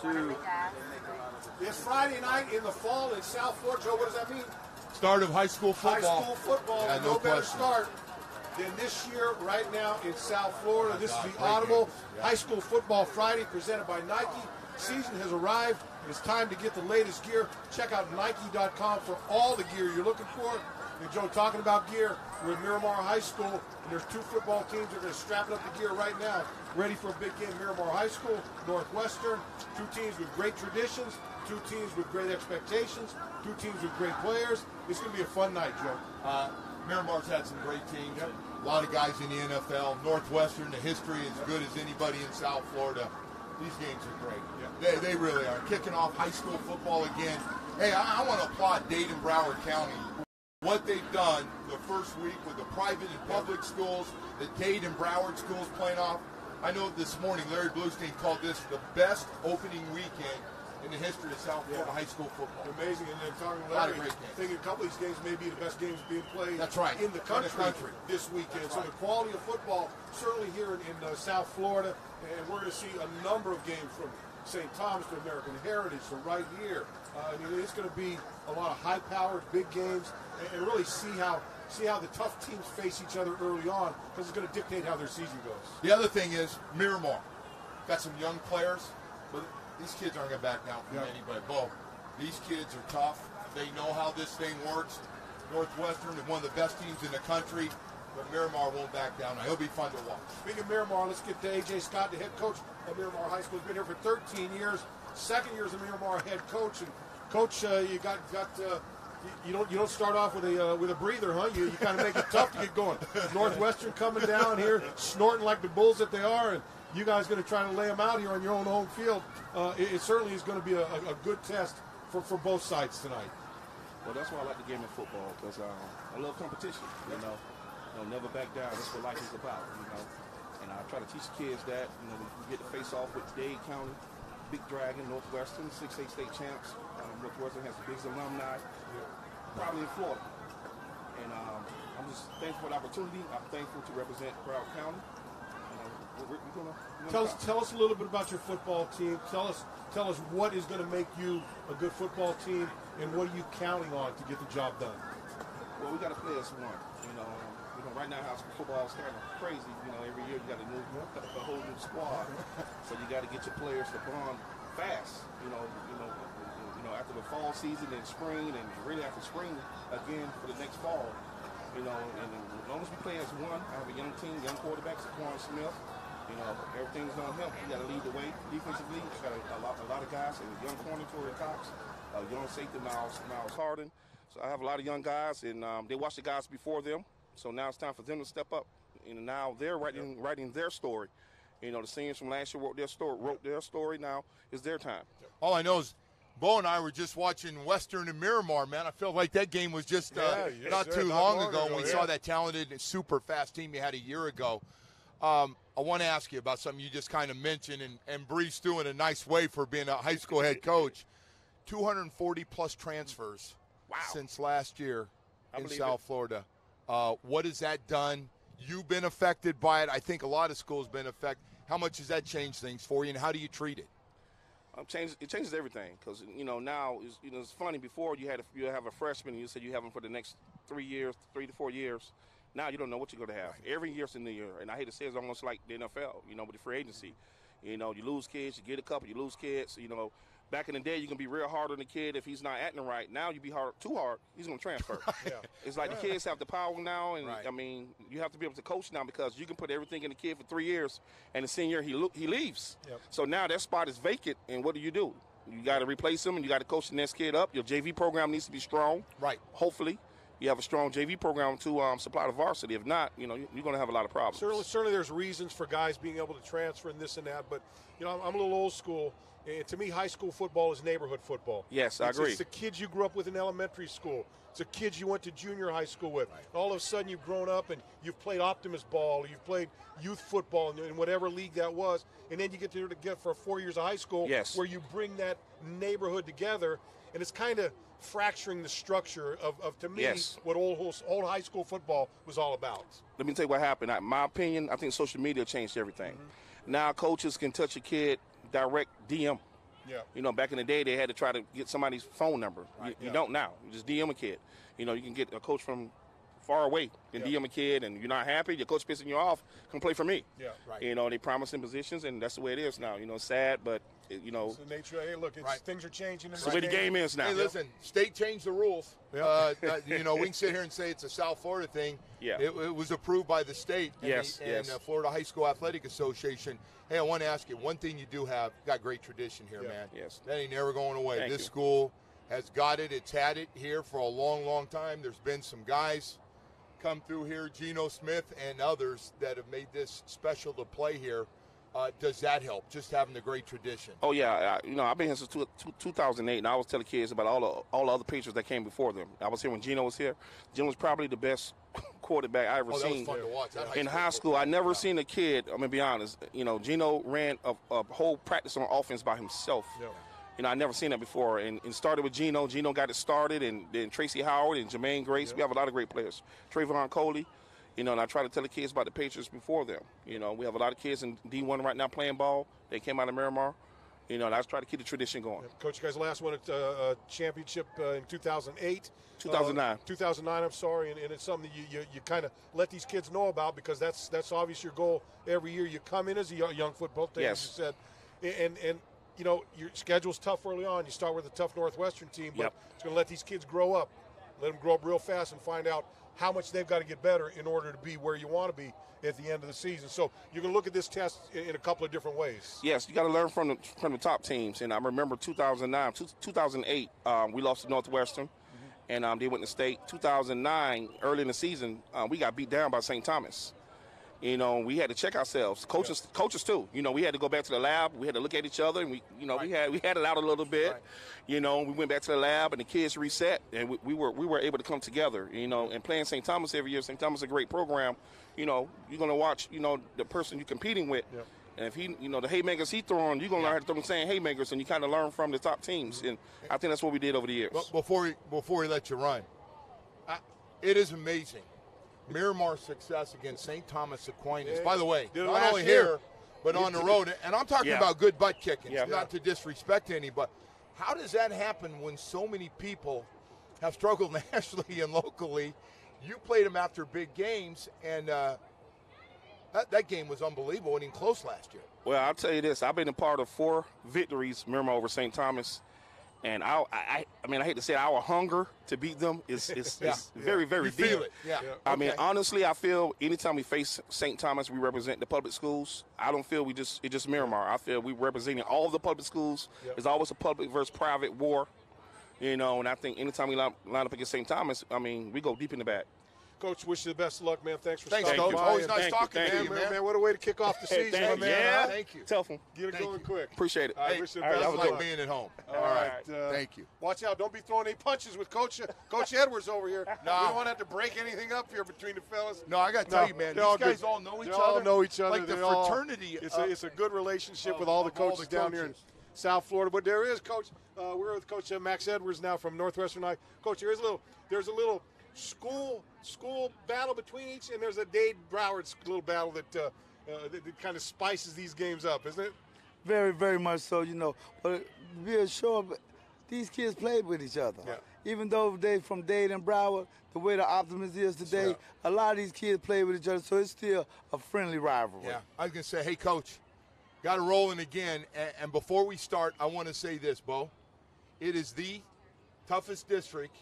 2. It's Friday night in the fall in South Florida. Joe, what does that mean? Start of high school football. High school football. Yeah, no better question. start than this year right now in South Florida. This is the Audible High School Football Friday presented by Nike. Season has arrived. It's time to get the latest gear. Check out Nike.com for all the gear you're looking for. And Joe, talking about gear, we're at Miramar High School, and there's 2 football teams that are going to strap up the gear right now, ready for a big game. Miramar High School, Northwestern, 2 teams with great traditions, 2 teams with great expectations, 2 teams with great players. It's going to be a fun night, Joe. Miramar's had some great teams. Yep. A lot of guys in the NFL. Northwestern, the history is as good as anybody in South Florida. These games are great. Yep. They really are. Kicking off high school football again. Hey, I want to applaud Dade and Broward County. What they've done the first week with the private and public schools, the Dade and Broward schools playing off. I know this morning Larry Bluestein called this the best opening weekend in the history of South Florida high school football. Amazing. And then talking about Larry, I think a couple of these games may be the best games being played in the country this weekend. So the quality of football, certainly here in South Florida, and we're going to see a number of games from St. Thomas to American Heritage to right here. I mean, it's going to be a lot of high-powered, big games, and really see how the tough teams face each other early on, because it's going to dictate how their season goes. The other thing is Miramar got some young players, but these kids aren't going to back down from anybody. Bo, these kids are tough. They know how this thing works. Northwestern is one of the best teams in the country, but Miramar won't back down. It'll be fun to watch. Speaking of Miramar, let's get to A.J. Scott, the head coach of Miramar High School. He's been here for 13 years, second year as a Miramar head coach. And Coach, you don't start off with a breather, huh? You kind of make it tough to get going. Northwestern coming down here, snorting like the bulls that they are, and you guys going to try to lay them out here on your own home field. It certainly is going to be a good test for both sides tonight. Well, that's why I like the game of football, because I love competition. You know, never back down. That's what life is about. You know, and I try to teach kids that. You know, we get to face off with Dade County, Big Dragon, Northwestern, 6A state champs. Northwestern has the biggest alumni, probably in Florida. And I'm just thankful for the opportunity. I'm thankful to represent Broward County. Tell us a little bit about your football team. Tell us what is going to make you a good football team, and what are you counting on to get the job done? Well, we got to play as one. You know, right now high school football is kind of crazy. You know, every year you got a whole new squad, so you got to get your players to bond fast. You know, after the fall season and spring, and really after spring again for the next fall. You know, and as long as we play as one, I have a young team, young quarterback, Saquon Smith. You know, everything's on him. He got to lead the way defensively. He's got a lot of guys, and a young corner, Torrey Cox, young safety, Miles Harden. So I have a lot of young guys, and they watched the guys before them. So now it's time for them to step up. And now they're writing their story. You know, the seniors from last year wrote their story. Now it's their time. All I know is Bo and I were just watching Western and Miramar, man. I felt like that game was just not too long ago when we saw that talented and super fast team you had a year ago. I want to ask you about something you just kind of mentioned and breezed through in a nice way for being a high school head coach. 240-plus transfers since last year in South Florida. What has that done? You've been affected by it. I think a lot of schools have been affected. How much has that changed things for you, and how do you treat it? It changes everything, because now it's funny. Before you have a freshman and you said you have them for the next 3 to 4 years. Now you don't know what you're going to have. Every year's in the year, and I hate to say it's almost like the NFL. With the free agency, you lose kids, you get a couple, you lose kids. Back in the day, you can be real hard on the kid if he's not acting right. Now you be too hard, he's going to transfer. It's like the kids have the power now, and I mean, you have to be able to coach now, because you can put everything in the kid for 3 years, and the senior he leaves. So now that spot is vacant, and what do? You got to replace him, and you got to coach the next kid up. Your JV program needs to be strong. Hopefully, you have a strong JV program to supply the varsity. If not, you're going to have a lot of problems. Certainly, there's reasons for guys being able to transfer and this and that, but I'm a little old school. And to me, high school football is neighborhood football. Yes, I agree. It's the kids you grew up with in elementary school. It's the kids you went to junior high school with. All of a sudden, you've grown up and you've played Optimus ball, you've played youth football in whatever league that was, and then you get to get for 4 years of high school where you bring that neighborhood together, and it's kind of fracturing the structure of to me, what old high school football was all about. Let me tell you what happened. In my opinion, I think social media changed everything. Now coaches can touch a kid direct DM. Yeah. You know, back in the day, they had to try to get somebody's phone number. Right. You don't now. You just DM a kid. You know, you can get a coach from far away and DM a kid, and you're not happy, your coach pissing you off, come play for me. Yeah, right. You know, they promising positions, and that's the way it is now. You know, it's sad, but, you know. It's the nature. Hey, look, things are changing. It's the way the game is now. Hey, listen, state changed the rules. You know, we can sit here and say it's a South Florida thing. Yeah. It was approved by the state and Florida High School Athletic Association. Hey, I want to ask you, one thing you do have, got great tradition here, man. Yes. That ain't never going away. Thank This you. school has got it. It's had it here for a long, long time. There's been some guys come through here, Geno Smith and others, that have made this special to play here. Does that help, just having the great tradition? Oh, yeah. You know, I've been here since 2008, and I always tell the kids about all the other Patriots that came before them. I was here when Geno was here. Geno was probably the best quarterback I ever seen. That was fun to watch. In high school, I never seen a kid, I'm going to be honest, you know, Geno ran a whole practice on offense by himself. Yeah. You know, I never seen that before. And started with Geno. Geno got it started, and then Tracy Howard and Jermaine Grace. We have a lot of great players. Trayvon Coley. You know, and I try to tell the kids about the Patriots before them. You know, we have a lot of kids in D1 right now playing ball. They came out of Miramar. You know, and I try to keep the tradition going. Coach, you guys last won a championship in 2008. 2009. 2009, I'm sorry, and it's something that you kind of let these kids know about, because that's obviously your goal every year. You come in as a young football team, as you said, and you know, your schedule's tough early on. You start with a tough Northwestern team, but it's going to let these kids grow up. Let them grow up real fast and find out how much they've got to get better in order to be where you want to be at the end of the season. So you're going to look at this test in a couple of different ways. Yes, you got to learn from the top teams. And I remember 2009, 2008, we lost to Northwestern, and they went to state. 2009, early in the season, we got beat down by St. Thomas. You know, we had to check ourselves. Coaches too. You know, we had to go back to the lab. We had to look at each other, and we had it out a little bit. Right. You know, we went back to the lab, and the kids reset, and we were able to come together. You know, and playing St. Thomas every year. St. Thomas is a great program. You know, you're gonna watch. You know, the person you're competing with. Yep. And if he, you know, the haymakers he throwing, you're gonna learn how to throw the same haymakers, and you kind of learn from the top teams. And I think that's what we did over the years. But before we let you run, it is amazing. Miramar's success against St. Thomas Aquinas. By the way, not only here, but on the road. And I'm talking about good butt kicking, not to disrespect any, but how does that happen when so many people have struggled nationally and locally? You played them after big games, and that game was unbelievable and even close last year. Well, I'll tell you this. I've been a part of 4 victories, Miramar over St. Thomas. And I mean, I hate to say it, our hunger to beat them is very, very deep. Feel it. Yeah. I mean, honestly, I feel anytime we face St. Thomas, we represent the public schools. I don't feel it's just Miramar. I feel we representing all of the public schools. There's always a public versus private war, you know. And I think anytime we line up against St. Thomas, I mean, we go deep in the bag. Coach, wish you the best of luck, man. Thanks for Coach. stopping by. Always nice talking to you, man. What a way to kick off the season, man. Yeah, thank you. Tough one. Get it going quick. Appreciate it. I wish you the best of like luck. being at home. All right. Thank you. Watch out. Don't be throwing any punches with Coach Edwards over here. No. You don't want to have to break anything up here between the fellas. No, I got to tell you, man, these guys all know each other. They all know each other. Like the fraternity. It's a good relationship with all the coaches down here in South Florida. But there is, Coach, we're with Coach Max Edwards now from Northwestern High. Coach, there's a little school battle between each, and there's a Dade Broward little battle that kind of spices these games up, isn't it? Very, very much so, you know. But be assured, these kids played with each other. Yeah. Even though they from Dade and Broward, the way the optimism is today, a lot of these kids play with each other, so it's still a friendly rivalry. Yeah, I was going to say, hey, Coach, got to roll in again. And before we start, I want to say this, Bo. It is the toughest district,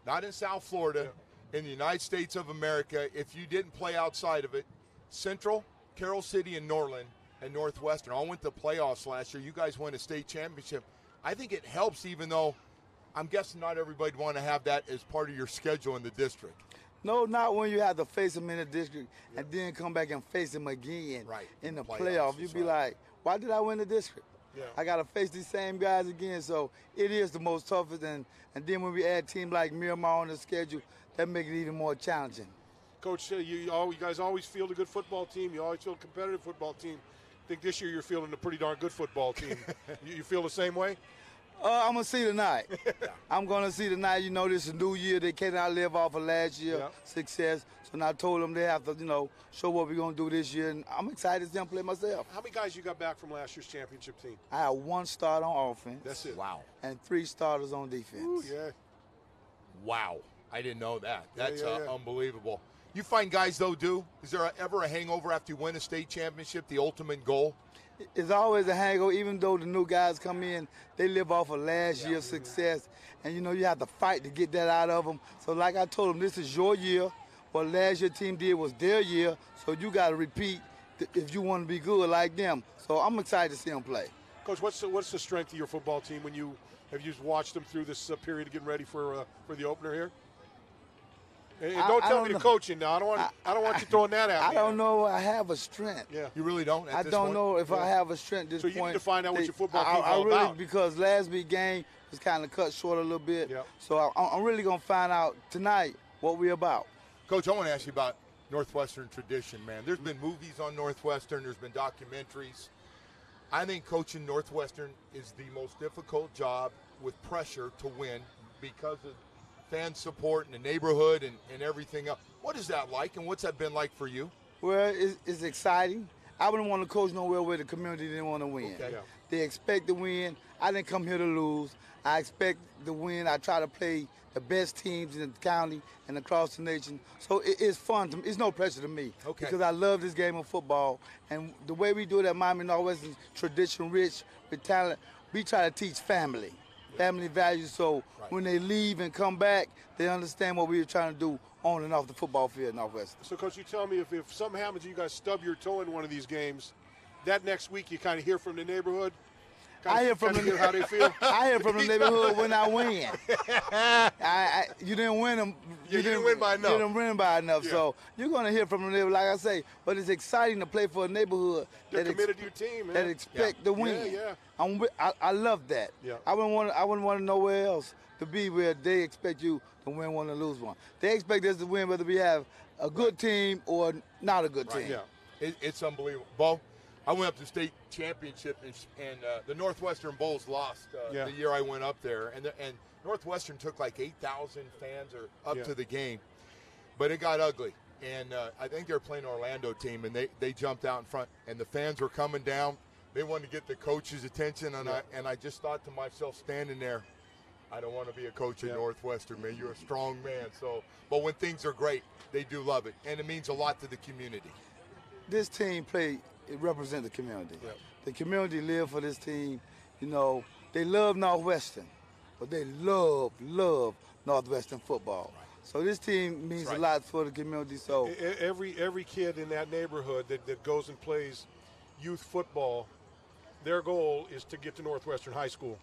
not in South Florida, in the United States of America. If you didn't play outside of it, Central, Carroll City, and Norland, and Northwestern all went to playoffs last year. You guys won a state championship. I think it helps, even though I'm guessing not everybody would want to have that as part of your schedule in the district. No, not when you have to face them in the district and then come back and face them again in the playoff. You'd be like, why did I win the district? Yeah. I got to face these same guys again. So it is the most toughest. And then when we add teams like Miramar on the schedule, that makes it even more challenging. Coach, you guys always field a good football team. You always field a competitive football team. I think this year you're fielding a pretty darn good football team. You feel the same way? I'm going to see tonight. I'm going to see tonight. You know, this is a new year. They cannot live off of last year's success. So now I told them they have to, you know, show what we're going to do this year. And I'm excited to see them play myself. How many guys you got back from last year's championship team? I had 1 start on offense. That's it. Wow. And 3 starters on defense. Ooh, yeah. Wow. I didn't know that. That's unbelievable. You find guys, though, is there ever a hangover after you win a state championship, the ultimate goal? It's always a hangover, even though the new guys come in, they live off of last year's success. And, you know, you have to fight to get that out of them. So like I told them, this is your year. What last year's team did was their year. So you got to repeat if you want to be good like them. So I'm excited to see them play. Coach, what's the strength of your football team when you watched them through this period of getting ready for the opener here? And don't tell me the coaching now. I don't want you throwing that at me. I don't know. I have a strength. Yeah. You really don't. I don't know if I have a strength at this point. So you need to find out what your football team's all really, about. Because last week's game was kind of cut short a little bit. Yep. So I'm really gonna find out tonight what we're about. Coach, I want to ask you about Northwestern tradition, man. There's been movies on Northwestern. There's been documentaries. I think coaching Northwestern is the most difficult job with pressure to win because of fan support in the neighborhood and everything else. What is that like, and what's that been like for you? Well, it's exciting. I wouldn't want to coach nowhere where the community didn't want to win. Okay. Yeah. They expect to win. I didn't come here to lose. I expect to win. I try to play the best teams in the county and across the nation. So it's fun. It's no pressure to me. Okay. Because I love this game of football. And the way we do it at Miami Northwest is tradition-rich with talent. We try to teach family values. So when they leave and come back, they understand what we were trying to do on and off the football field at Northwest. So, Coach, you tell me if something happens and you guys stub your toe in one of these games, that next week you kind of hear from the neighborhood? I hear from the how they feel. I hear from the neighborhood when I win. You didn't win them. You didn't win by enough. You didn't win by enough. Yeah. So you're going to hear from the neighborhood, like I say. But it's exciting to play for a neighborhood They're committed to your team, man. that expect to win. I love that. Yeah. I wouldn't want to nowhere else to be where they expect you to win one or lose one. They expect us to win whether we have a good team or not a good team. Yeah. It's unbelievable. Bo, I went up to state championship, and the Northwestern Bulls lost the year I went up there. And Northwestern took like 8,000 fans up to the game. But it got ugly. And I think they were playing an Orlando team, and they jumped out in front. And the fans were coming down. They wanted to get the coach's attention. And I just thought to myself, standing there, I don't want to be a coach at Northwestern, man. You're a strong man. But when things are great, they do love it. And it means a lot to the community. This team it represents the community. Yep. The community live for this team. You know, they love Northwestern, but they love Northwestern football. Right. So this team means a lot for the community. So every kid in that neighborhood that goes and plays youth football, their goal is to get to Northwestern High School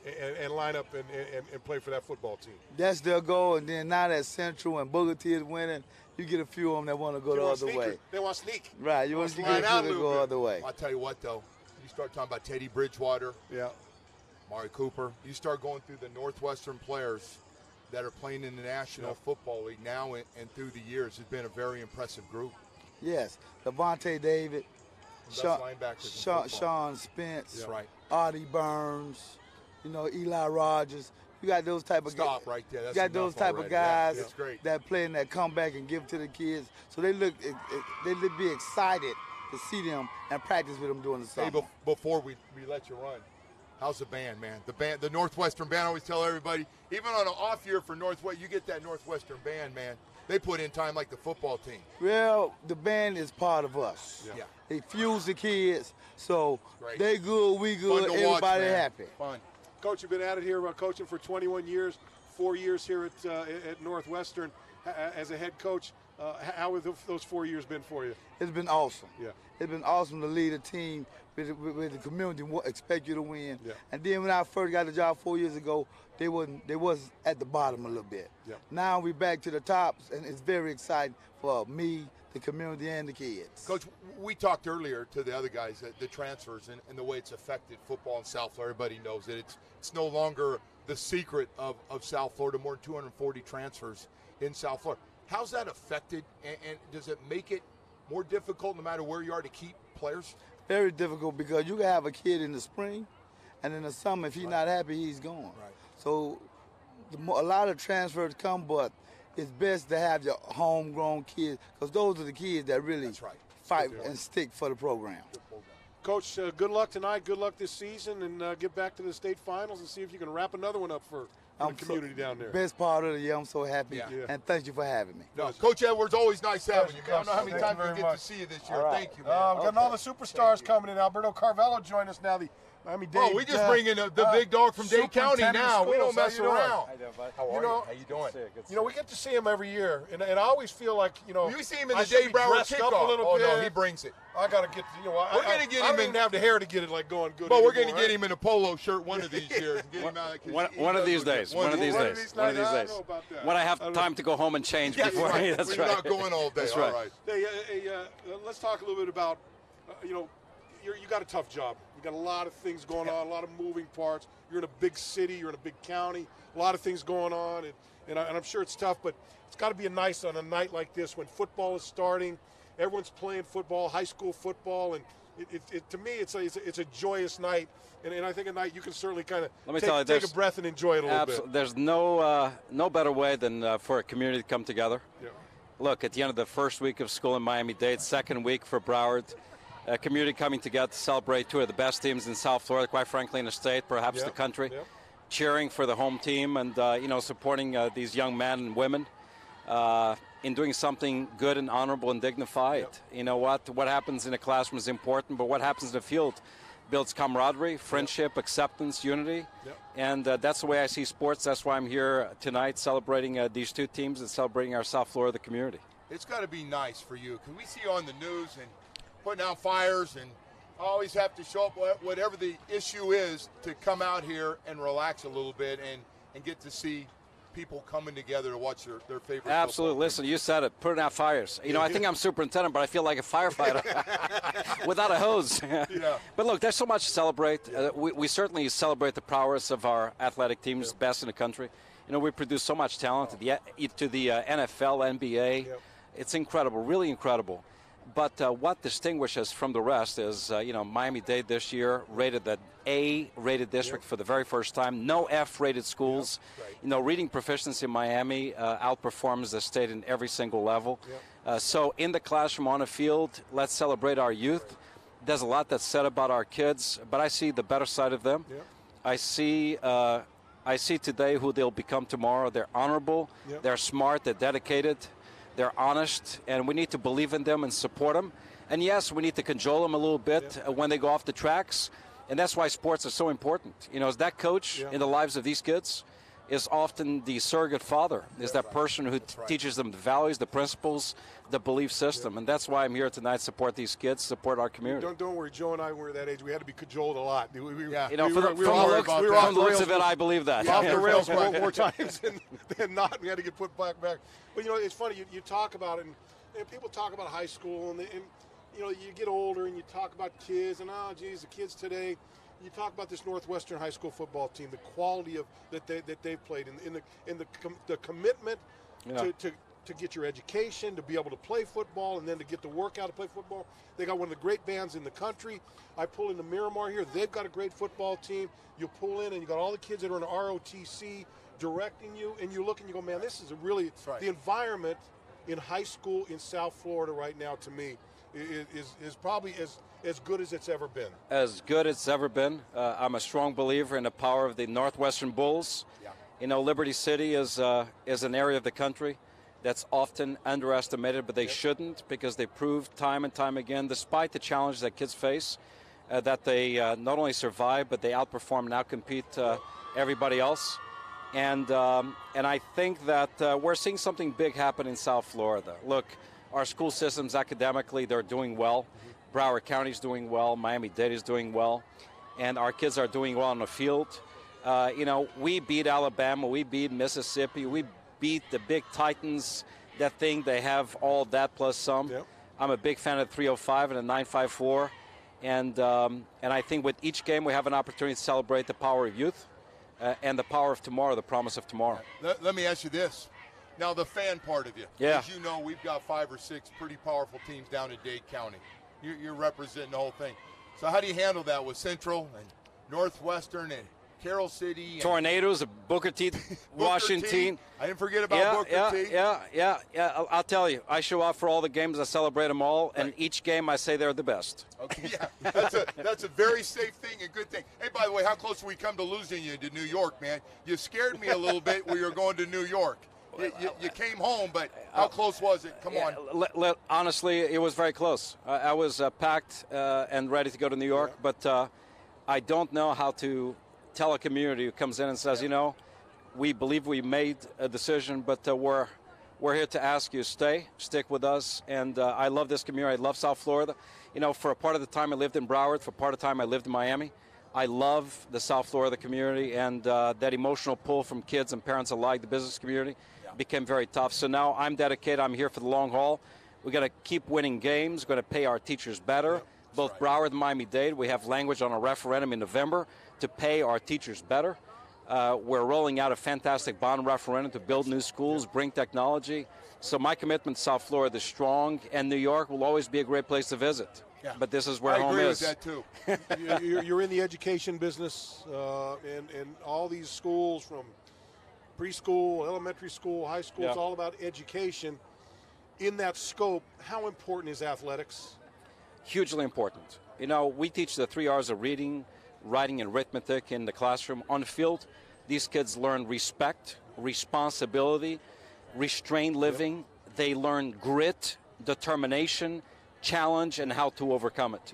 and line up and play for that football team. That's their goal. And then now that Central and Booker T is winning, you get a few of them that want to go the other way. They want to sneak. Right. You want to get a few to go the other way. I'll tell you what, though. You start talking about Teddy Bridgewater, Mari Cooper. You start going through the Northwestern players that are playing in the National Football League now and through the years. It's been a very impressive group. Yes. Levante David, Sean Spence, Artie Burns, Eli Rogers. You got those type of guys. Right there. That's you got those type already. of guys that play and that come back and give to the kids. So they be excited to see them and practice with them during the summer. Hey, before we let you run, how's the band, man? The Northwestern band. I always tell everybody, even on an off year for Northwest, you get that Northwestern band, man. They put in time like the football team. Well, the band is part of us. Yeah. They fuse the kids, so they good, we good, everybody happy. Fun. Coach, you've been at it here coaching for 21 years, 4 years here at Northwestern as a head coach. How have those 4 years been for you? It's been awesome. Yeah. It's been awesome to lead a team where the community expect you to win. Yeah. And then when I first got the job 4 years ago, they was at the bottom a little bit. Yeah. Now we're back to the top, and it's very exciting for me, the community, and the kids. Coach, we talked earlier to the other guys, the transfers and the way it's affected football in South Florida. Everybody knows that it's no longer the secret of South Florida, more than 240 transfers in South Florida. How's that affected, and does it make it more difficult no matter where you are to keep players? Very difficult because you can have a kid in the spring, And in the summer, if he's not happy, he's gone. Right. So a lot of transfers come, but it's best to have your homegrown kids because those are the kids that really fight and stick for the program. Coach, good luck tonight. Good luck this season, and get back to the state finals and see if you can wrap another one up for the community down there. Best part of the year. I'm so happy, and thank you for having me. No, Coach Edwards, always nice having you. I don't know how many times we get to see you this year. Thank you, man. We've got all the superstars coming in. Alberto Carvello joined us now, the Miami-Dade. We just bring in the big dog from Dade County now. We don't mess around. How are you? How you doing? We get to see him every year, and I always feel like, we see him in the Dade Broward kickoff. No, he brings it. I got to get, we're going to get him. I don't even have the hair to get it like going good. But we're going to get him in a polo shirt one of these years. One of these days. One of these days. When I have time to go home and change before. That's right. We're not going all day. That's all right. Hey, let's talk a little bit about, you got a tough job. You got a lot of things going on, a lot of moving parts. You're in a big city, you're in a big county, a lot of things going on, and I'm sure it's tough, but it's got to be nice on a night like this when football is starting, everyone's playing football, high school football, and to me it's a joyous night, and I think a night you can certainly kind of take a breath and enjoy it a little bit. There's no better way than for a community to come together. Yeah. Look, at the end of the first week of school in Miami-Dade, second week for Broward, a community coming together to celebrate two of the best teams in South Florida, quite frankly, in the state, perhaps the country, cheering for the home team and, supporting these young men and women in doing something good and honorable and dignified. You know what happens in a classroom is important, but what happens in the field builds camaraderie, friendship, acceptance, unity, and that's the way I see sports. That's why I'm here tonight celebrating these two teams and celebrating our South Florida community. It's got to be nice for you, because we see you on the news and putting out fires, and always have to show up whatever the issue is to come out here and relax a little bit and get to see people coming together to watch their favorite Absolutely. Listen, you said it, putting out fires. I think I'm superintendent, but I feel like a firefighter without a hose. But look, there's so much to celebrate. We certainly celebrate the prowess of our athletic teams, best in the country. We produce so much talent to the NFL, NBA. It's incredible, really incredible. But what distinguishes from the rest is, Miami-Dade this year rated that A-rated district for the very first time. No F-rated schools. Reading proficiency in Miami outperforms the state in every single level. So in the classroom, on the field, let's celebrate our youth. There's a lot that's said about our kids, but I see the better side of them. I see today who they'll become tomorrow. They're honorable. They're smart. They're dedicated. They're honest, and we need to believe in them and support them. And yes, we need to cajole them a little bit when they go off the tracks, and that's why sports are so important. As that coach in the lives of these kids is often the surrogate father, is that person who teaches them the values, the principles, the belief system. And that's why I'm here tonight to support these kids, support our community. Don't worry, Joe and I were that age. We had to be cajoled a lot. From the looks of it, I believe that. Off the rails more times than not. We had to get put back. But, it's funny. You talk about it, and people talk about high school, and you get older, and you talk about kids, and, the kids today. You talk about this Northwestern high school football team, the quality of that they've played, in the commitment to get your education, to be able to play football, and then to get the workout to play football. They got one of the great bands in the country. I pull into Miramar here. They've got a great football team. You pull in, and you got all the kids that are in ROTC directing you, and you look and you go, man, this is the environment in high school in South Florida right now, to me, is probably as good as it's ever been. As good as it's ever been. I'm a strong believer in the power of the Northwestern Bulls. Liberty City is an area of the country that's often underestimated, but they shouldn't, because they proved time and time again, despite the challenges that kids face, that they not only survive, but they outperform and outcompete everybody else. And I think that we're seeing something big happen in South Florida. Look, our school systems academically, they're doing well. Broward County's doing well. Miami-Dade is doing well. And our kids are doing well on the field. We beat Alabama. We beat Mississippi. We beat the big Titans that think they have all that plus some. I'm a big fan of 305 and a 954. And I think with each game we have an opportunity to celebrate the power of youth and the power of tomorrow, the promise of tomorrow. Let me ask you this. Now, the fan part of you. As you know, we've got 5 or 6 pretty powerful teams down in Dade County. You're representing the whole thing. So how do you handle that with Central and Northwestern and Carroll City. Tornadoes, Booker T, Washington. I didn't forget about Booker T. Yeah. I'll tell you, I show up for all the games. I celebrate them all, and each game I say they're the best. Okay, yeah, that's a very safe thing, a good thing. Hey, by the way, how close did we come to losing you to New York, man? You scared me a little bit when you were going to New York. You came home, but how close was it? Come on. Honestly, it was very close. I was packed and ready to go to New York, but I don't know how to tell a community who comes in and says, we believe we made a decision, but we're here to ask you, stick with us. And I love this community. I love South Florida. For a part of the time I lived in Broward, for a part of the time I lived in Miami. I love the South Florida community, and that emotional pull from kids and parents alike, the business community, became very tough. So now I'm dedicated. I'm here for the long haul. We got to keep winning games. We're going to pay our teachers better. Both Broward and Miami-Dade. We have language on a referendum in November to pay our teachers better. We're rolling out a fantastic bond referendum to build new schools, bring technology. So my commitment to South Florida is strong, and New York will always be a great place to visit. Yeah. But this is where home is. I agree with that, too. You're in the education business, and all these schools from preschool, elementary school, high school, it's all about education. In that scope, how important is athletics? Hugely important. We teach the 3 R's of reading, writing, and arithmetic in the classroom. On the field, these kids learn respect, responsibility, restrained living. They learn grit, determination, challenge, and how to overcome it.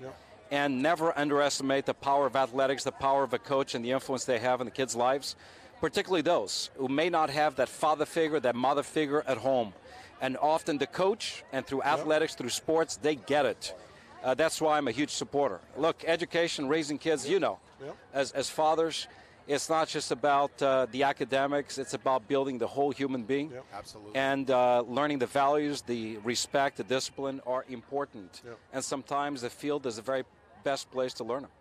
And never underestimate the power of athletics, the power of a coach, and the influence they have in the kids' lives, particularly those who may not have that father figure, that mother figure at home. And often the coach, and through athletics, through sports, they get it. That's why I'm a huge supporter. Look, education, raising kids, as fathers, it's not just about the academics. It's about building the whole human being. Absolutely. And learning the values, the respect, the discipline are important. And sometimes the field is the very best place to learn them.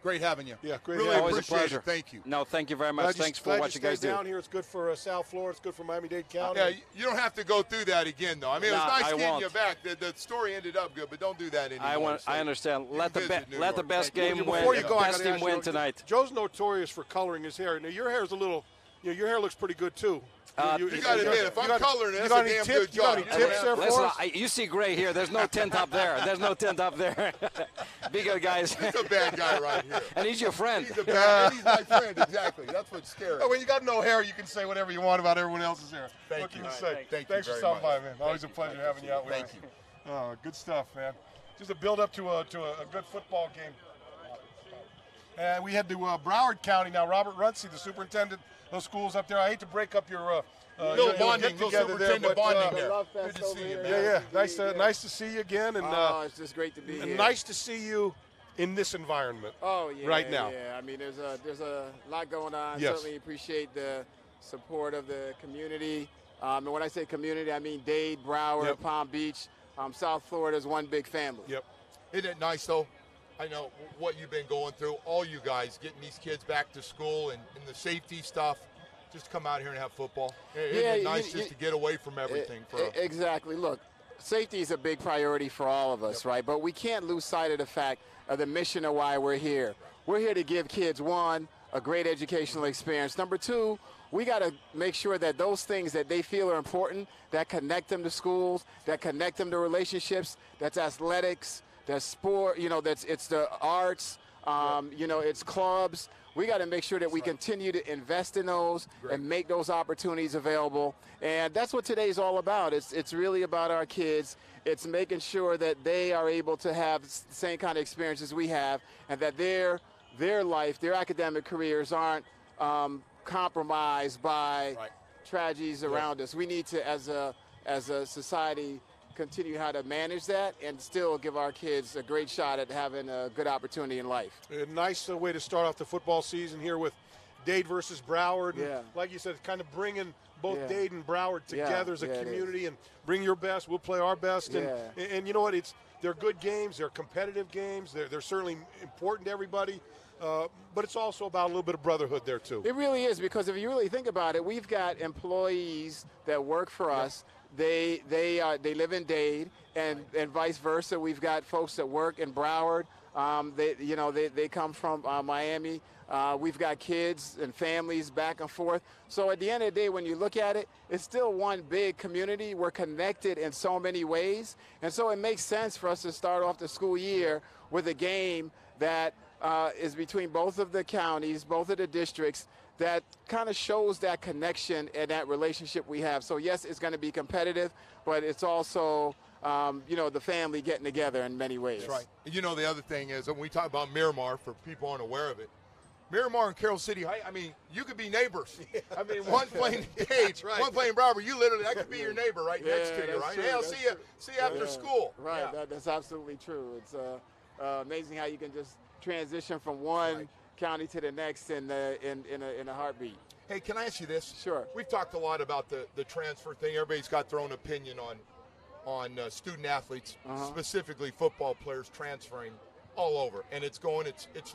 Great having you. Yeah, great. Really Always appreciate a pleasure. it. Thank you. No, thank you very much. Thanks for what you guys do. Down here, it's good for South Florida. It's good for Miami-Dade County. Yeah, you don't have to go through that again, though. I mean, it was nice getting you back. The story ended up good, but don't do that anymore. I understand. Let the best game win. Before you go, best team win tonight. Joe's notorious for coloring his hair. Now your hair is a little. Your hair looks pretty good too. You got to admit, if I'm coloring it, that's a damn good job. You got any tips there for us? You see gray here. There's no tint up there. Be good, guys. He's a bad guy right here. And he's your friend. He's my friend, exactly. That's what's scary. When you got no hair, you can say whatever you want about everyone else's hair. Thank you. Thanks for stopping by, man. Always a pleasure having you out with us. Thank you. Oh, good stuff, man. Just a build up to a good football game. And we head to Broward County now. Robert Runcie, the superintendent of schools up there. I hate to break up your little superintendent bonding there. Good to see you, man. Yeah. Nice to see you again. And it's just great to be here. Nice to see you in this environment. Right now. Yeah, I mean, there's a lot going on. Yes. Certainly appreciate the support of the community. And when I say community, I mean Dade, Broward, Palm Beach. South Florida is one big family. Yep. Isn't it nice, though? I know what you've been going through, all you guys, getting these kids back to school and the safety stuff. Just come out here and have football. Isn't it nice just to get away from everything? Exactly. Look, safety is a big priority for all of us, right? But we can't lose sight of the fact of the mission of why we're here. We're here to give kids, one, a great educational experience. Number two, we got to make sure that those things that they feel are important, that connect them to schools, that connect them to relationships, that's athletics, that's sport, it's the arts, it's clubs. We got to make sure that we continue to invest in those and make those opportunities available. And that's what today's all about. It's really about our kids. It's making sure that they are able to have the same kind of experiences we have, and that their life, their academic careers aren't compromised by tragedies around us. We need to, as a society, continue how to manage that and still give our kids a great shot at having a good opportunity in life. A nice way to start off the football season here with Dade versus Broward. Yeah. And like you said, kind of bringing both Dade and Broward together as a community and bring your best. We'll play our best. And you know what? They're good games. They're competitive games. They're certainly important to everybody. But it's also about a little bit of brotherhood there, too. It really is, because if you really think about it, we've got employees that work for us they live in Dade, and vice versa. We've got folks that work in Broward. They come from Miami. We've got kids and families back and forth. So at the end of the day, when you look at it, it's still one big community. We're connected in so many ways. And so it makes sense for us to start off the school year with a game that is between both of the counties, both of the districts, that kind of shows that connection and that relationship we have. So yes, it's going to be competitive, but it's also the family getting together in many ways. That's right. And the other thing is, when we talk about Miramar, for people aren't aware of it, Miramar and Carroll City High, you could be neighbors. One playing Dade, one playing Broward. You literally, that could be your neighbor right next to you, right? True. Hey, I'll see you after school. Right, yeah. That's absolutely true. It's amazing how you can just transition from one county to the next in a heartbeat. Hey, can I ask you this? Sure. We've talked a lot about the transfer thing. Everybody's got their own opinion on student athletes, specifically football players transferring all over, and it's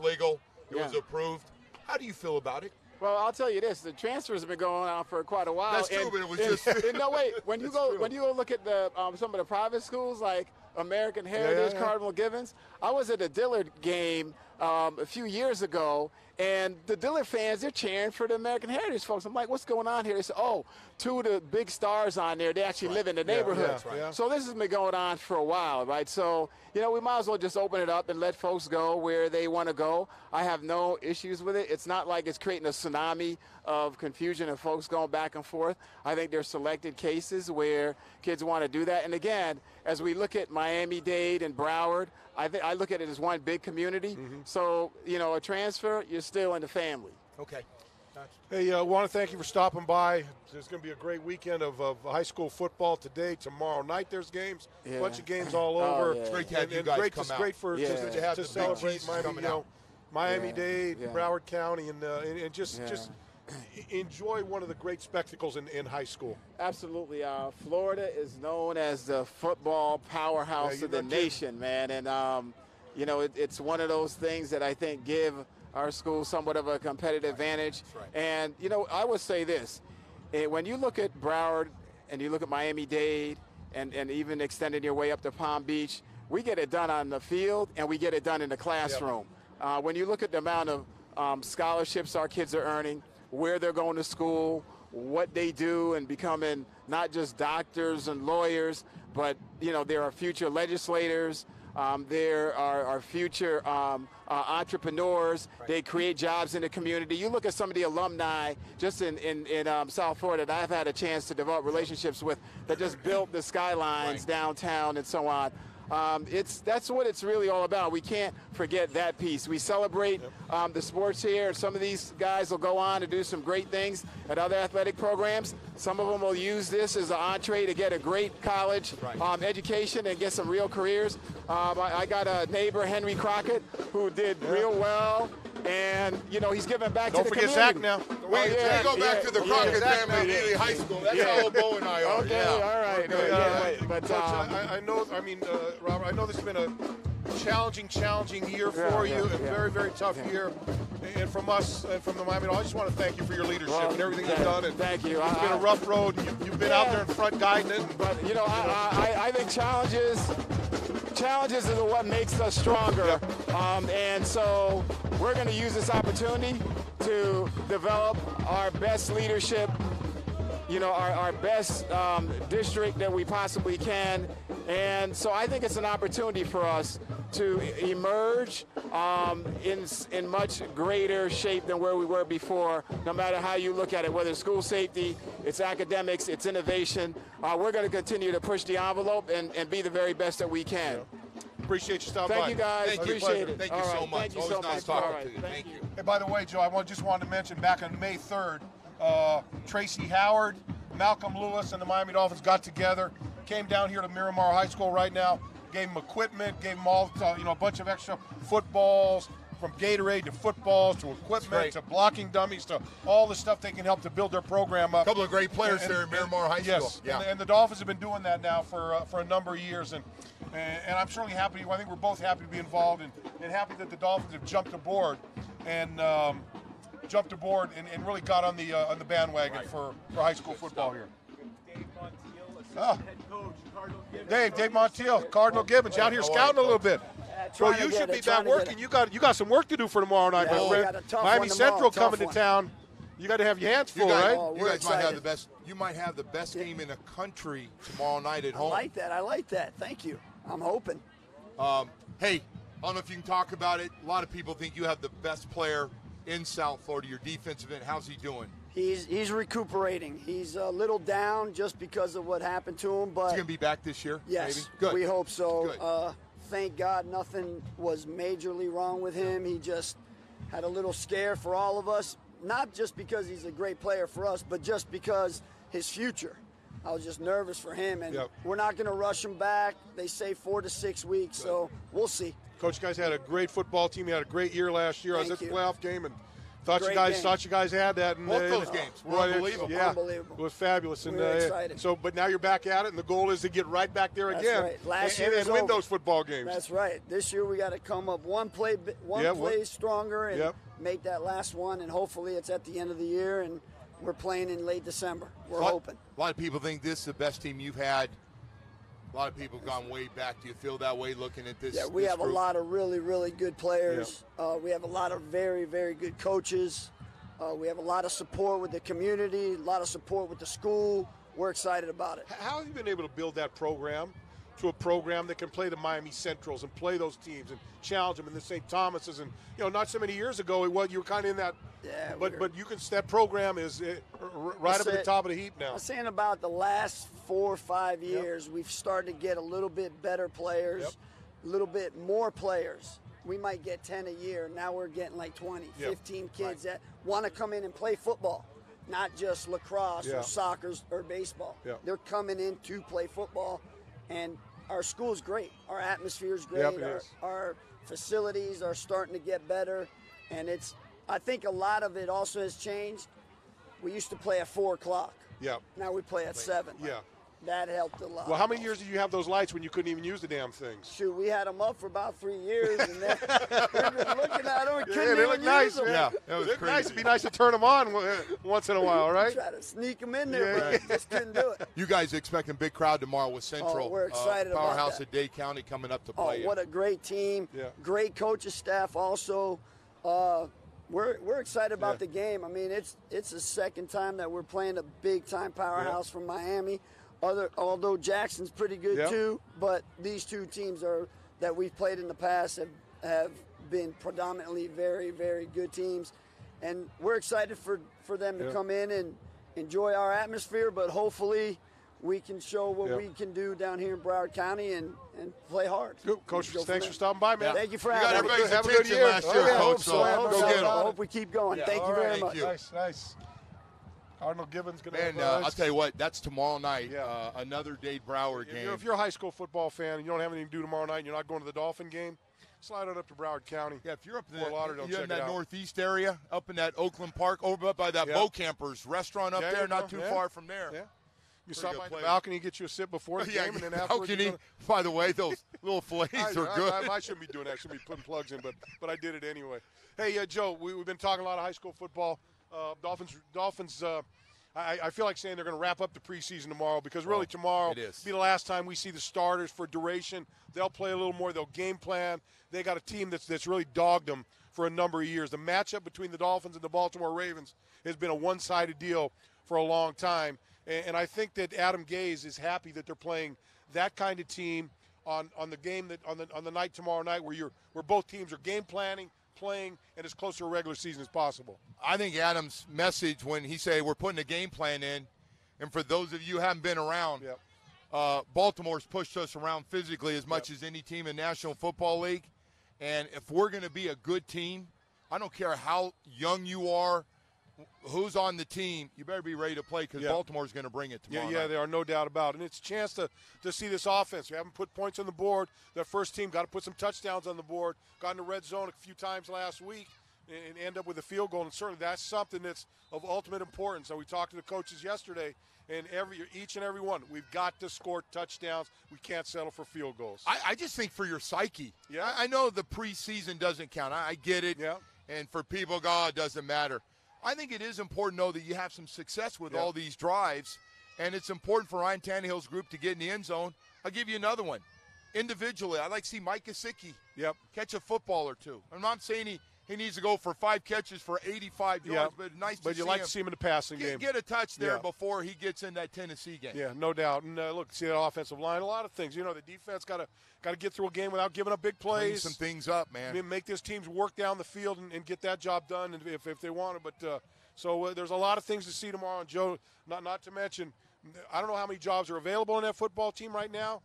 legal. It was approved. How do you feel about it? Well, I'll tell you this: the transfers have been going on for quite a while. That's true, but it was just no wait. When you go look at the some of the private schools like American Heritage, Cardinal Gibbons. I was at a Dillard game a few years ago, and the Dillard fans, they're cheering for the American Heritage folks. I'm like, what's going on here? They said, two of the big stars on there, they actually live in the neighborhood. So this has been going on for a while, right? So, we might as well just open it up and let folks go where they want to go. I have no issues with it. It's not like it's creating a tsunami of confusion and folks going back and forth. I think there's selected cases where kids want to do that. And again, as we look at Miami-Dade and Broward, I look at it as one big community. So, a transfer, you're still in the family. Okay. Hey, I want to thank you for stopping by. There's going to be a great weekend of high school football today. Tomorrow night there's games. A bunch of games all over. It's great to have you guys come out. Great for to celebrate Miami-Dade, Broward County, and just enjoy one of the great spectacles in high school. Absolutely. Florida is known as the football powerhouse of the nation, man. And, it's one of those things that I think give our school somewhat of a competitive advantage. And, I would say this. When you look at Broward and you look at Miami-Dade and even extending your way up to Palm Beach, we get it done on the field and we get it done in the classroom. When you look at the amount of scholarships our kids are earning, where they're going to school, what they do, and becoming not just doctors and lawyers, but, there are future legislators. There are future entrepreneurs. They create jobs in the community. You look at some of the alumni just in South Florida that I've had a chance to develop relationships with that just built the skylines downtown and so on. That's what it's really all about. We can't forget that piece. We celebrate the sports here. Some of these guys will go on to do some great things at other athletic programs. Some of them will use this as an entree to get a great college education and get some real careers. I got a neighbor, Henry Crockett, who did real well. And, he's giving back to the community. Don't forget Zach now. We go back to the Crockett family at Ely High School. That's how Bo and I are. Okay, all right. But Coach, I know, Robert, I know this has been a challenging year for you, a very, very tough year. And from us and from the Miami, I just want to thank you for your leadership and everything you've done. And thank you. It's been a rough road. You've been out there in front guiding it. But, I think challenges is what makes us stronger. And so we're going to use this opportunity to develop our best leadership, our best district that we possibly can. And so I think it's an opportunity for us to emerge in much greater shape than where we were before, no matter how you look at it, whether it's school safety, it's academics, it's innovation. We're going to continue to push the envelope and be the very best that we can. Appreciate you stopping by. Thank you, guys. Appreciate it. Thank you so much. Thank you so much. Nice talking to you. Thank you. Hey, by the way, Joe, I just wanted to mention back on May 3rd, Tracy Howard, Malcolm Lewis, and the Miami Dolphins got together, came down here to Miramar High School right now, gave them equipment, gave them all, a bunch of extra footballs, from Gatorade to footballs to equipment to blocking dummies to all the stuff they can help to build their program up. A couple of great players there at Miramar High School. Yes, and the Dolphins have been doing that now for a number of years, and I'm certainly happy. I think we're both happy to be involved, and happy that the Dolphins have jumped aboard and really got on the bandwagon for high school football here. Dave Montiel, Oh. Dave Montiel, Cardinal Gibbons, out here scouting a little bit. Bro, you should be back working. You got some work to do for tomorrow night, my friend. Miami Central coming to town. You got to have your hands full, right? You guys might have the best. You might have the best game in the country tomorrow night at home. I like that. Thank you. I'm hoping. Hey, I don't know if you can talk about it. A lot of people think you have the best player in South Florida, your defensive end. How's he doing? He's recuperating. He's a little down just because of what happened to him, but he's gonna be back this year. Yes, maybe? Good. We hope so. Good. Thank God nothing was majorly wrong with him. He just had a little scare for all of us, not just because he's a great player for us, but just because his future. I was just nervous for him, and we're not going to rush him back. They say 4 to 6 weeks, so we'll see. Coach, you guys had a great football team. You had a great year last year. I was at the playoff game and thought you guys had that. And, both those games were unbelievable. Yeah, unbelievable. It was fabulous. And we're excited. So, but now you're back at it, and the goal is to get right back there again. Right. Last year and win those football games. That's right. This year we got to come up one play stronger and make that last one, and hopefully it's at the end of the year and we're playing in late December. We're hoping. A lot of people think this is the best team you've had. A lot of people have gone way back. Do you feel that way looking at this? Yeah, we have group? a lot of really, really good players. We have a lot of very, very good coaches. We have a lot of support with the community, a lot of support with the school. We're excited about it. How have you been able to build that program to a program that can play the Miami Centrals and play those teams and challenge them in the St. Thomas's? And, not so many years ago, you were kind of in that. Yeah, but that program is right up at the top of the heap now. I'm saying about the last 4 or 5 years, we've started to get a little bit better players, a little bit more players. We might get 10 a year. Now we're getting like 20, 15 kids that want to come in and play football, not just lacrosse or soccer or baseball. They're coming in to play football, and our school's great. Our atmosphere is great. Our facilities are starting to get better, and I think a lot of it also has changed. We used to play at 4 o'clock. Yeah. Now we play at 7. Yeah. That helped a lot. Well, how many years did you have those lights when you couldn't even use the damn things? Shoot, we had them up for about 3 years, and then we've been looking at them. They look nice. Yeah, that was crazy. nice. It'd be nice to turn them on once in a while, right? Try to sneak them in there, but just couldn't do it. You guys expecting a big crowd tomorrow with Central. We're excited about that. Powerhouse of Dade County coming up to play. What a great team. Yeah. Great coaching staff also. We're excited about the game. I mean, it's the second time that we're playing a big-time powerhouse from Miami. Although Jackson's pretty good too, but these two teams that we've played in the past have been predominantly very, very good teams, and we're excited for them to come in and enjoy our atmosphere, but hopefully we can show what we can do down here in Broward County and play hard. Good. Coach, thanks for stopping by, man. Thank you for You got having me. everybody's Have a good attention year. last year, I hope Coach. so. I hope Go so. get 'em. I hope we keep going. Thank you very much. Nice. Cardinal Gibbons going to And I'll tell you what, that's tomorrow night. Another Dade Broward game. If you're a high school football fan and you don't have anything to do tomorrow night and you're not going to the Dolphin game, slide on up to Broward County. Yeah, if you're up in Fort Lauderdale, you're in check it that out. northeast area, up in that Oakland Park, over by that Bow Campers restaurant up there, not too far from there. Yeah. You stop by the balcony, get you a sip before the game, and then afterwards. Balcony. By the way, those little fillets are good. I shouldn't be doing that. I shouldn't be putting plugs in, but I did it anyway. Hey, Joe, we've been talking a lot of high school football. Dolphins. I feel like saying they're going to wrap up the preseason tomorrow because really tomorrow will be the last time we see the starters for duration. They'll play a little more. They'll game plan. They got a team that's really dogged them for a number of years. The matchup between the Dolphins and the Baltimore Ravens has been a one-sided deal for a long time. And I think that Adam Gaze is happy that they're playing that kind of team on the game on the night tomorrow night where both teams are game planning, playing, and as close to a regular season as possible. I think Adam's message when he said we're putting a game plan in, and for those of you who haven't been around, Baltimore's pushed us around physically as much as any team in National Football League. And if we're going to be a good team, I don't care how young you are, who's on the team, you better be ready to play because Baltimore's going to bring it tomorrow night. There are no doubt about it. And it's a chance to see this offense. We haven't put points on the board. That first team got to put some touchdowns on the board. Got in the red zone a few times last week and end up with a field goal. And certainly that's something that's of ultimate importance. And we talked to the coaches yesterday, and each and every one, we've got to score touchdowns. We can't settle for field goals. I just think for your psyche. Yeah. I know the preseason doesn't count. I get it. Yeah. And for people, it doesn't matter. I think it is important, though, that you have some success with all these drives and it's important for Ryan Tannehill's group to get in the end zone. I'll give you another one. Individually, I'd like to see Mike Gesicki catch a football or two. I'm not saying he needs to go for 5 catches for 85 yards, but nice to see him. But you like to see him in the passing game. Get a touch there before he gets in that Tennessee game. Yeah, no doubt. And look, see that offensive line, a lot of things. You know, the defense got to get through a game without giving up big plays. Clean some things up, man. Make this teams work down the field and get that job done if they want it. But so there's a lot of things to see tomorrow. And Joe, not to mention, I don't know how many jobs are available on that football team right now.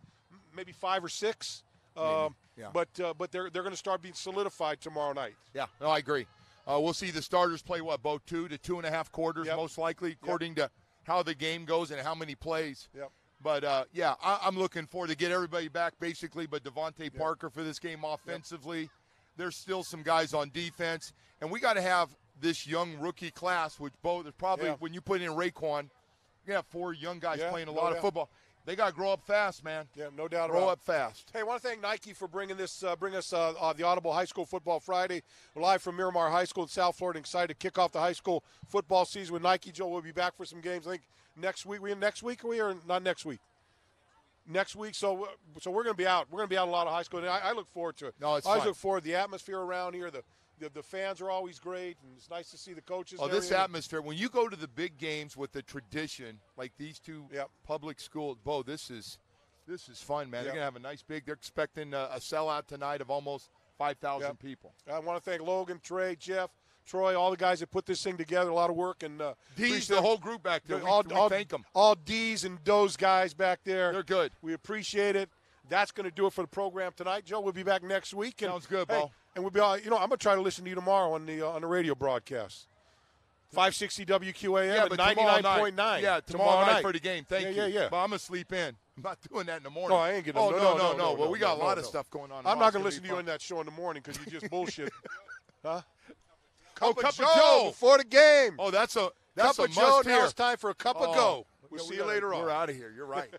Maybe 5 or 6. But they're going to start being solidified tomorrow night. Yeah, no, I agree. We'll see the starters play, about 2 to 2.5 quarters, most likely, according to how the game goes and how many plays. Yep. But, I'm looking forward to get everybody back, basically, but Devontae Parker for this game offensively. There's still some guys on defense. And we got to have this young rookie class, which both is probably, when you put in Raekwon, you have 4 young guys playing a lot of football. They got to grow up fast, man. Yeah, no doubt about it. Grow up fast. Hey, I want to thank Nike for bring us the Audible High School Football Friday. We're live from Miramar High School in South Florida. Excited to kick off the high school football season with Nike. Joe, we'll be back for some games. I think next week. We in next week? Are we or not next week? Next week. So we're going to be out. We're going to be out a lot of high school. And I look forward to it. No, it's I always fun. look forward to the atmosphere around here. The fans are always great, and it's nice to see the coaches. Oh, this atmosphere. When you go to the big games with the tradition, like these 2 public schools, this is fun, man. They're going to have a nice big. They're expecting a sellout tonight of almost 5,000 people. I want to thank Logan, Trey, Jeff, Troy, all the guys that put this thing together. A lot of work. And D's, the whole group back there. We thank them. All D's and those guys back there. They're good. We appreciate it. That's going to do it for the program tonight. Joe, we'll be back next week. And, sounds good, Bo. And we'll be all, I'm going to try to listen to you tomorrow on the radio broadcast. 560 WQAM and 99.9. Yeah, tomorrow night for the game. Thank you. Yeah. But I'm going to sleep in. I'm not doing that in the morning. No, I ain't getting no. Well, we got a lot of stuff going on. I'm not going to listen to you in that show in the morning because you just bullshit. Huh? Cup of Joe before the game. Oh, that's a Cup of must Joe. hear. Now it's time for a cup of Go. We'll see you later on. We're out of here. You're right.